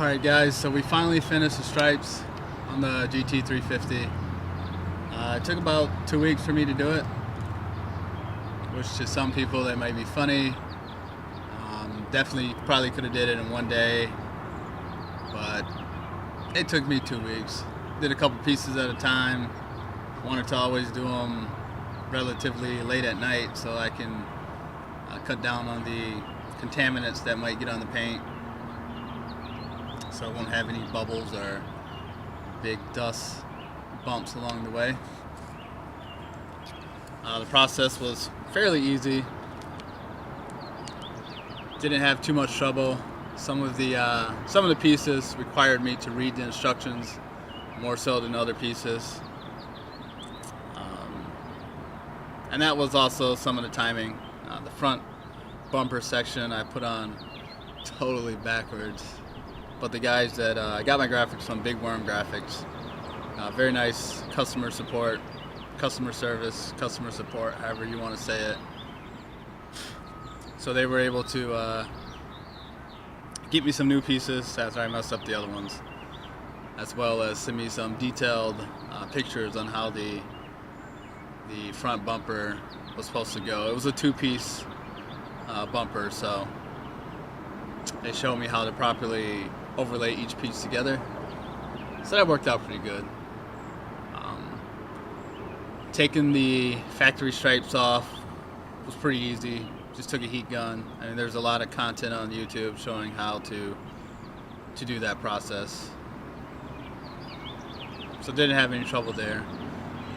Alright guys, so we finally finished the stripes on the GT350. It took about 2 weeks for me to do it, which to some people that might be funny. Definitely probably could have did it in one day, but it took me 2 weeks. Did a couple pieces at a time. Wanted to always do them relatively late at night so I can cut down on the contaminants that might get on the paint, so I won't have any bubbles or big dust bumps along the way. The process was fairly easy. Didn't have too much trouble. Some of the pieces required me to read the instructions more so than other pieces, and that was also some of the timing. The front bumper section I put on totally backwards, but the guys that I got my graphics from, Big Worm Graphics, very nice customer support, customer service, customer support, however you want to say it. So they were able to get me some new pieces after I messed up the other ones, as well as send me some detailed pictures on how the front bumper was supposed to go. It was a two-piece bumper, so they showed me how to properly overlay each piece together. So that worked out pretty good. Taking the factory stripes off was pretty easy. Just took a heat gun. I mean, there's a lot of content on YouTube showing how to do that process, so didn't have any trouble there.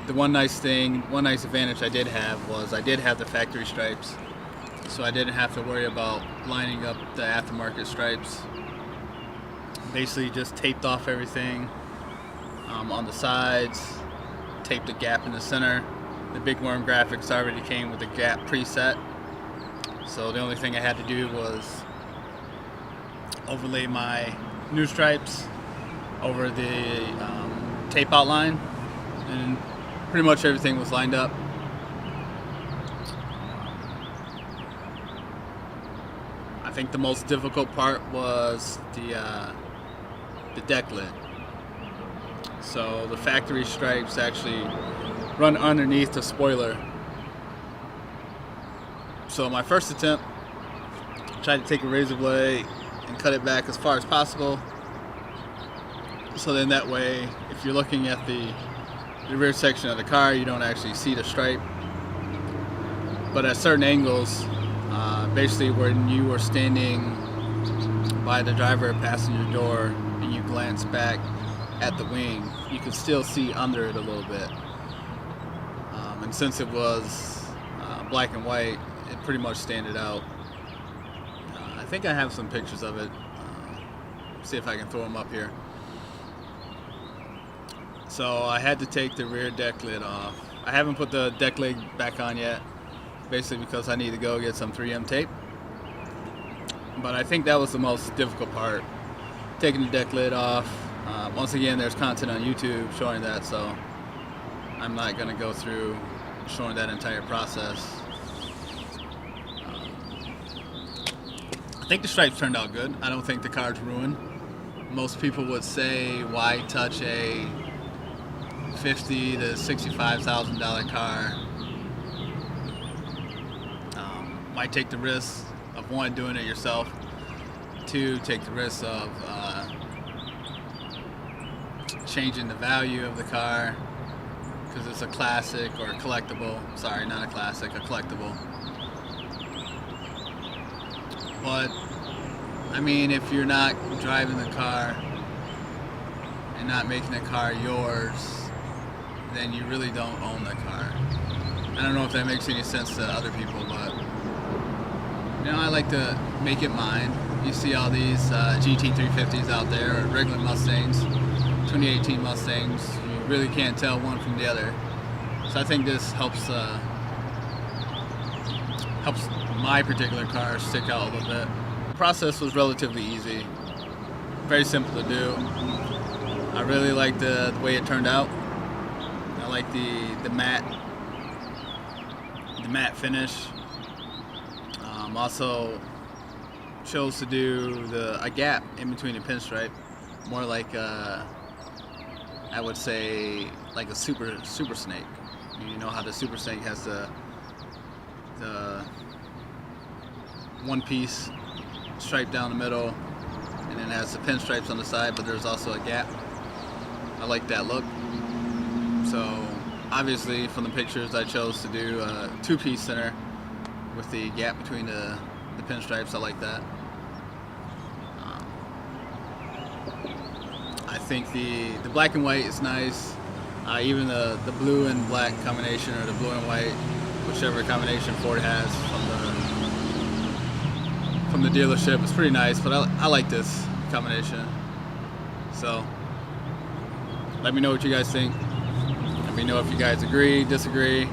The one nice advantage I did have was I did have the factory stripes, so I didn't have to worry about lining up the aftermarket stripes. Basically just taped off everything on the sides, taped a gap in the center. The Big Worm Graphics already came with the gap preset, so the only thing I had to do was overlay my new stripes over the tape outline, and pretty much everything was lined up. I think the most difficult part was the deck lid. So the factory stripes actually run underneath the spoiler. So my first attempt, I tried to take a razor blade and cut it back as far as possible, so then that way if you're looking at the rear section of the car, you don't actually see the stripe. But at certain angles, basically when you were standing by the driver passenger door and you glance back at the wing, you can still see under it a little bit. And since it was black and white, it pretty much standed out. I think I have some pictures of it. See if I can throw them up here. So I had to take the rear deck lid off. I haven't put the deck lid back on yet, basically because I need to go get some 3M tape. But I think that was the most difficult part, taking the deck lid off. Once again, there's content on YouTube showing that, so I'm not going to go through showing that entire process. I think the stripes turned out good. I don't think the car's ruined. Most people would say, why touch a $50,000 to $65,000 car? Why take the risk of, one, doing it yourself, two, take the risk of changing the value of the car because it's a classic or a collectible. Sorry, not a classic, a collectible. But I mean, if you're not driving the car and not making the car yours, then you really don't own the car. I don't know if that makes any sense to other people, but you know, I like to make it mine. You see all these GT350s out there, or regular Mustangs, 2018 Mustangs. You really can't tell one from the other. So I think this helps my particular car stick out a little bit. The process was relatively easy, very simple to do. I really like the way it turned out. I like the matte finish. Also chose to do a gap in between the pinstripe, more like I would say like a super snake. You know how the super snake has the one piece stripe down the middle, and then has the pinstripes on the side, but there's also a gap. I like that look. So obviously from the pictures I chose to do a two-piece center with the gap between the pinstripes. I like that. I think the black and white is nice. Even the blue and black combination, or the blue and white, whichever combination Ford has from the dealership, is pretty nice. But I like this combination. So let me know what you guys think. Let me know if you guys agree, disagree.